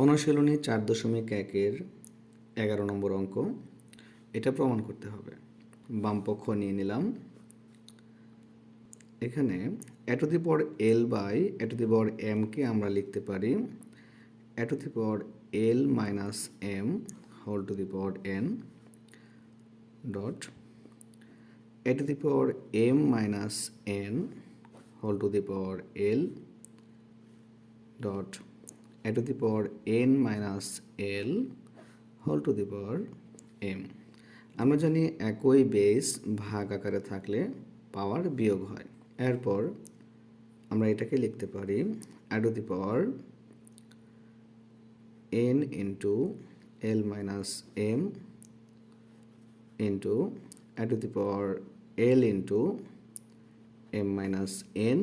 অনুশীলনী 4.1-এর 11 নম্বর অঙ্ক। এটা প্রমাণ করতে হবে। বাম পক্ষ নিয়ে নিলাম। এখানে a to the power l by a to the power m কে আমরা লিখতে পারি a to the power l minus m whole to the power n dot a to the power m minus n whole to the power l dot a to the power n minus l whole to the power m। আমরা জানি একই base ভাগ আকারে থাকলে পাওয়ার বিয়োগ হয়। এরপর আমরা এটাকে লিখতে পারি a to the power n into l minus m into a to the power l into m minus n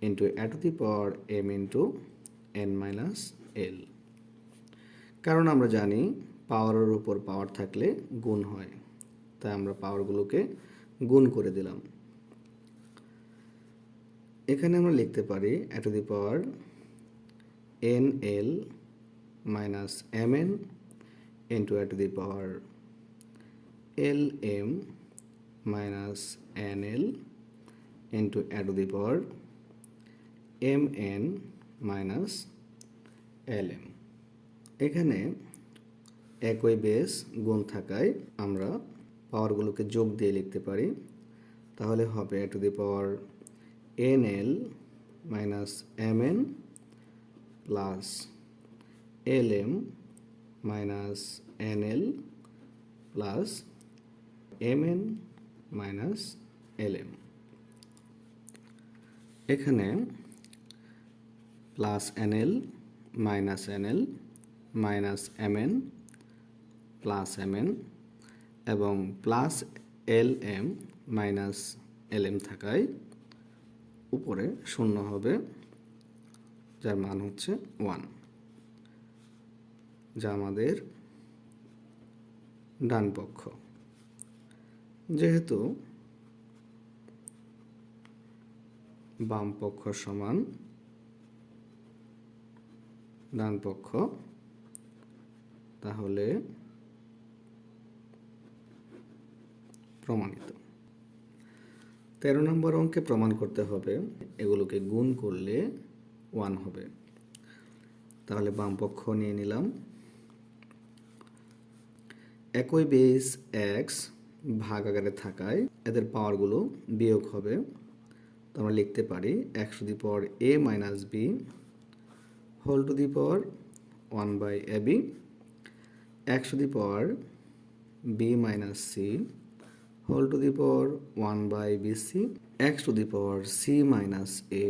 into a to the power m into n minus l। কারণ আমরা জানি পাওয়ারের উপর পাওয়ার থাকলে গুণ হয়, তাই আমরা পাওয়ারগুলোকে গুণ করে দিলাম। এখানে আমরা লিখতে পারি a to the power nl minus mn into a to the power lm minus nl into a to the power mn minus lm। এখানে একই বেস গুণ থাকায় আমরা পাওয়ারগুলোকে যোগ দিয়ে লিখতে পারি। তাহলে হবে a to the power nl minus mn plus lm minus nl plus mn minus lm। এখানে plus nl minus nl minus mn plus mn এবং প্লাস lm মাইনাস lm থাকায় উপরে শূন্য হবে, যার মান হচ্ছে 1, যা আমাদের ডান পক্ষ। যেহেতু বাম পক্ষ সমান ডান পক্ষ, তাহলে প্রমাণিত। 13 নম্বর অঙ্কে প্রমাণ করতে হবে এগুলোকে গুণ করলে 1 হবে। তাহলে বাম পক্ষ নিয়ে নিলাম। একই বেস x ভাগ আকারে থাকায় এদের পাওয়ারগুলো বিয়োগ হবে। তো আমরা লিখতে পারি x to the power a minus b whole to the power 1 by ab, x to the power b minus c whole to the power 1 by bc, x to the power c minus a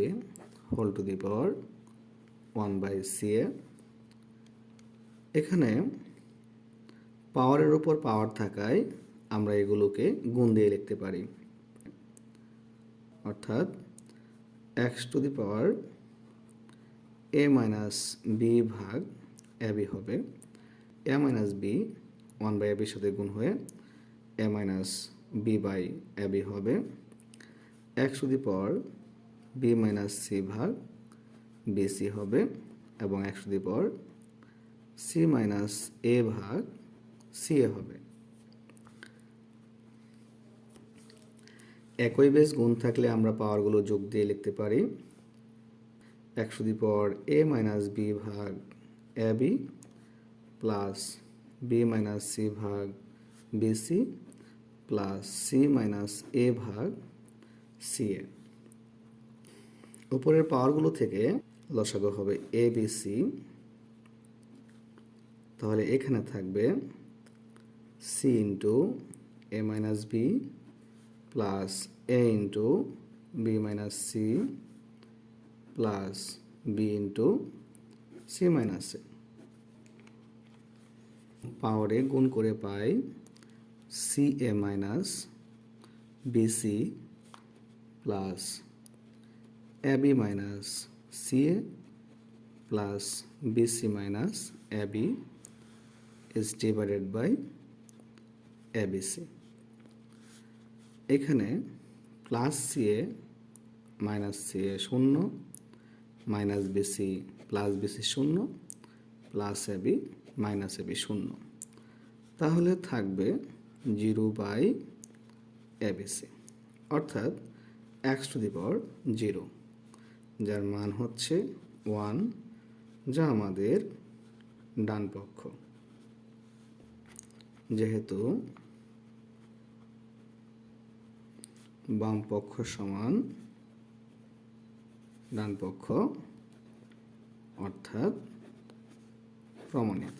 whole to the power 1 by ca। এখানে পাওয়ারের উপর পাওয়ার থাকায় আমরা এগুলোকে গুণ দিয়ে লিখতে পারি, অর্থাৎ x to the power a minus b ভাগ ab হবে a minus b 1 by ab এর সাথে গুণ হয়ে a minus b by ab হবে x to the power b minus c ভাগ bc হবে এবং x to the power c minus a ভাগ ca হবে। একই বেস গুণ থাকলে আমরা পাওয়ারগুলো যোগ দিয়ে লিখতে পারি x to the power a minus b ভাগ ab plus b minus c ভাগ bc plus c minus a ভাগ ca। উপরের পাওয়ারগুলো থেকে লসাগু হবে abc, তাহলে এখানে থাকবে c into a minus b plus a into b minus c plus b into c minus a। পাওয়ারে গুণ করে পাই ca minus bc plus ab minus ca plus bc minus ab is divided by abc। এখানে plus ca minus ca শূন্য, minus bc plus bc শূন্য, plus A B minus A B শূন্য, তাহলে থাকবে 0/ABC, অর্থাৎ x⁻0, যার মান হচ্ছে 1, যা আমাদের ডান পক্ষ। যেহেতু বাম পক্ষ সমান ডান পক্ষ, অর্থাৎ প্রমাণিত।